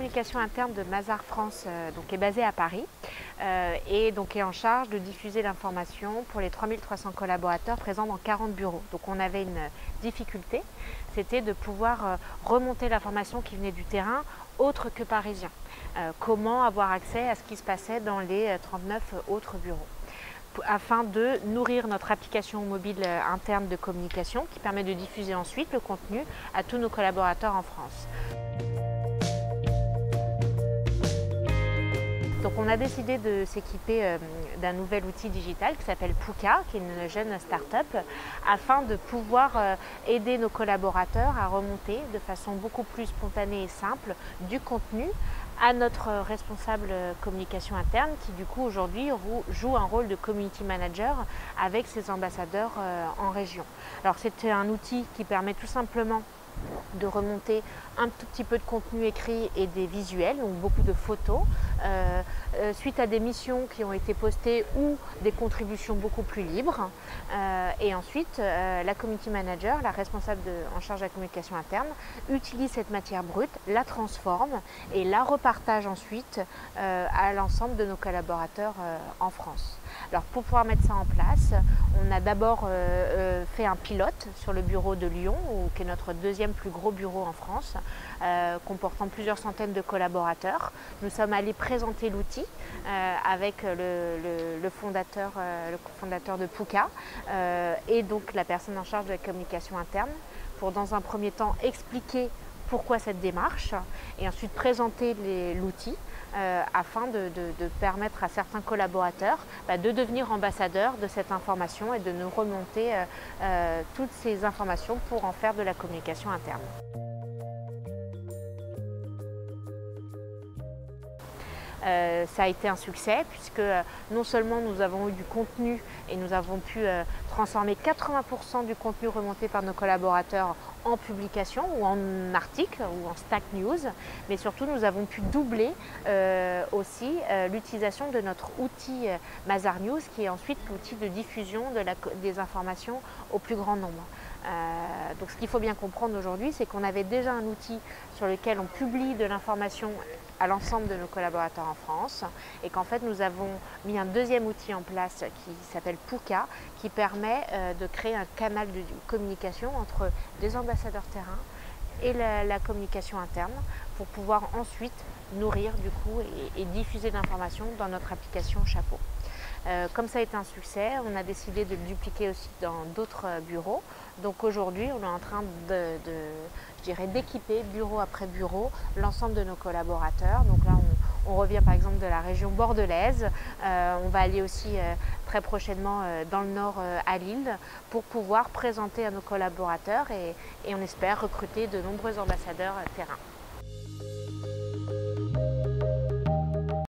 communication interne de Mazars France est basée à Paris et donc est en charge de diffuser l'information pour les 3300 collaborateurs présents dans 40 bureaux. Donc on avait une difficulté, c'était de pouvoir remonter l'information qui venait du terrain autre que parisien. Comment avoir accès à ce qui se passait dans les 39 autres bureaux, afin de nourrir notre application mobile interne de communication qui permet de diffuser ensuite le contenu à tous nos collaborateurs en France. Donc on a décidé de s'équiper d'un nouvel outil digital qui s'appelle Puka, qui est une jeune start-up, afin de pouvoir aider nos collaborateurs à remonter de façon beaucoup plus spontanée et simple du contenu à notre responsable communication interne qui du coup aujourd'hui joue un rôle de community manager avec ses ambassadeurs en région. Alors c'est un outil qui permet tout simplement de remonter un tout petit peu de contenu écrit et des visuels, donc beaucoup de photos, suite à des missions qui ont été postées ou des contributions beaucoup plus libres. Et ensuite, la community manager, la responsable en charge de la communication interne, utilise cette matière brute, la transforme et la repartage ensuite à l'ensemble de nos collaborateurs en France. Alors pour pouvoir mettre ça en place, on a d'abord fait un pilote sur le bureau de Lyon, qui est notre deuxième plus gros bureau en France, comportant plusieurs centaines de collaborateurs. Nous sommes allés présenter l'outil avec le fondateur de Puka et donc la personne en charge de la communication interne pour dans un premier temps expliquer pourquoi cette démarche et ensuite présenter l'outil afin de permettre à certains collaborateurs de devenir ambassadeurs de cette information et de nous remonter toutes ces informations pour en faire de la communication interne. Ça a été un succès puisque non seulement nous avons eu du contenu et nous avons pu transformer 80% du contenu remonté par nos collaborateurs en publication ou en article ou en stack news, mais surtout nous avons pu doubler aussi l'utilisation de notre outil Mazars News qui est ensuite l'outil de diffusion des informations au plus grand nombre. Donc ce qu'il faut bien comprendre aujourd'hui, c'est qu'on avait déjà un outil sur lequel on publie de l'information à l'ensemble de nos collaborateurs en France et qu'en fait nous avons mis un deuxième outil en place qui s'appelle Puka qui permet de créer un canal de communication entre des ambassadeurs terrain et la communication interne pour pouvoir ensuite nourrir du coup et diffuser l'information dans notre application Chapeau. Comme ça a été un succès, on a décidé de le dupliquer aussi dans d'autres bureaux. Donc aujourd'hui, on est en train d'équiper bureau après bureau l'ensemble de nos collaborateurs. Donc là, on revient par exemple de la région bordelaise. On va aller aussi très prochainement dans le nord à Lille pour pouvoir présenter à nos collaborateurs et on espère recruter de nombreux ambassadeurs terrain.